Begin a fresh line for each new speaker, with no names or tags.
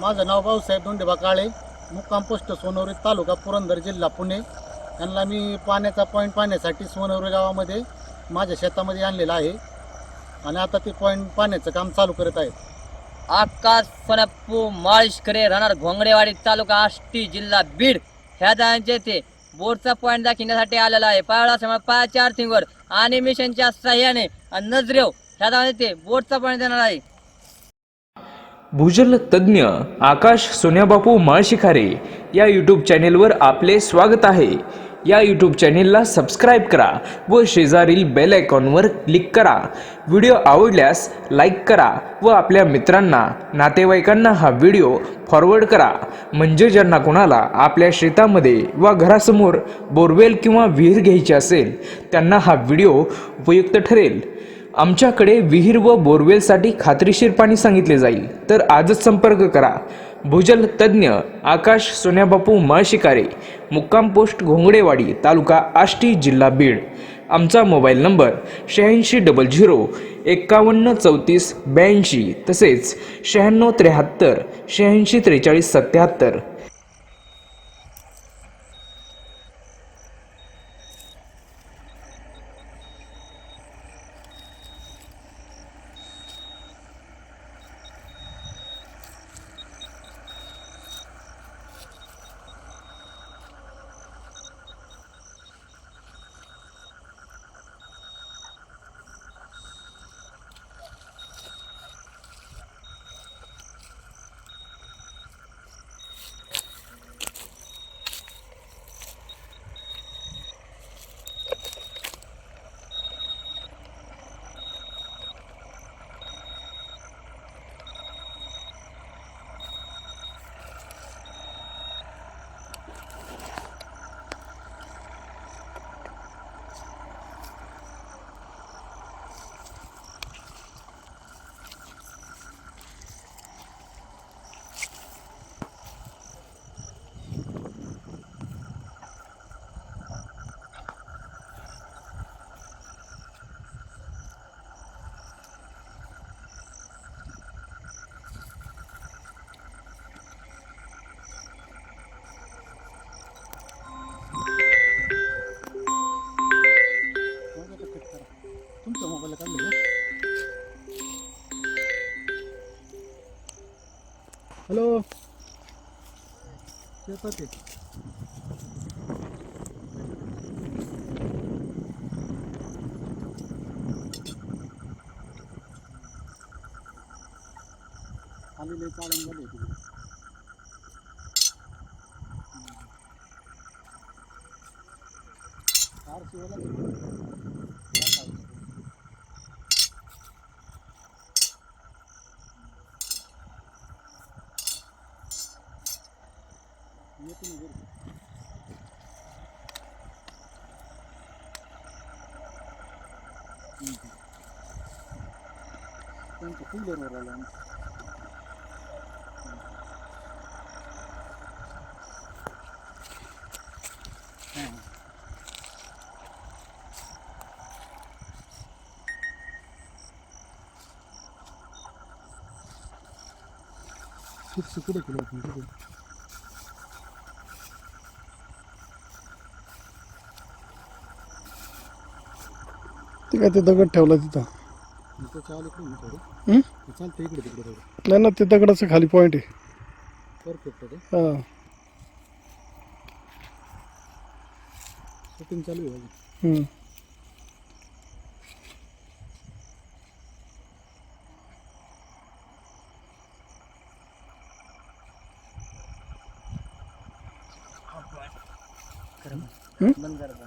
माझं नाव भाऊसाहेब धोंडेबा काळे, मुक्काम पोस्ट सोनवरी, तालुका पुरंदर, जिल्हा पुणे। यांना मी पाण्याचा पॉईंट पाहण्यासाठी सोनवरी गावामध्ये माझ्या शेतामध्ये आणलेलं आहे आणि आता ते पॉईंट पाण्याचं काम चालू करत आहेत।
आकाश सोनापू माळीशकरे राहणार घोंगडेवाडी, तालुका आष्टी, जिल्हा बीड ह्या जणांचे ते बोरचा पॉईंट दाखवण्यासाठी आलेला आहे। पायाला पायाच्या आर्थिंगवर आणि मिशनच्या सहाय्याने नजरेव ह्या जणांचे ते बोरचा पॉईंट देणार आहे।
भूजल तज्ञ आकाश सोन्याबापू माळशिखारे या यूट्यूब चॅनेलवर आपले स्वागत आहे। या यूट्यूब चॅनेलला सबस्क्राईब करा व शेजारील बेल आयकॉनवर क्लिक करा। व्हिडिओ आवडल्यास लाईक करा व आपल्या मित्रांना, नातेवाईकांना हा व्हिडिओ फॉरवर्ड करा, म्हणजे ज्यांना कोणाला आपल्या शेतामध्ये व घरासमोर बोरवेल किंवा विहीर घ्यायची असेल त्यांना हा व्हिडिओ उपयुक्त ठरेल। आमच्याकडे विहीर व बोरवेलसाठी खात्रीशीर पाणी सांगितले जाईल, तर आजच संपर्क करा। भूजल तज्ञ आकाश सोन्याबापू माळशिखारे, मुक्काम पोस्ट घोंगडेवाडी, तालुका आष्टी, जिल्हा बीड। आमचा मोबाईल नंबर 8600 51 34 82 तसेच 96 73 86 43 77।
तुमच्या मोबाईलला काढलं का? हॅलो, शेतात आहे. आलेले चालन झाले तिकडे. येतो ना बरं. त्यांचं कूलरवर आलं आम्ही. हां, चिप्स कुठे केलं आपण तिथे?
ते काय ते दगड ठेवला तिथं.
त्याच्या अलीकडे थोडं चालतं इकडे तिकडे थोडं.
नाही ना, ते दगडाचं खाली पॉईंट आहे.
परफेक्ट आहे.
हां.
शूटिंग चालू आहे.
हम्म.
बंद करा।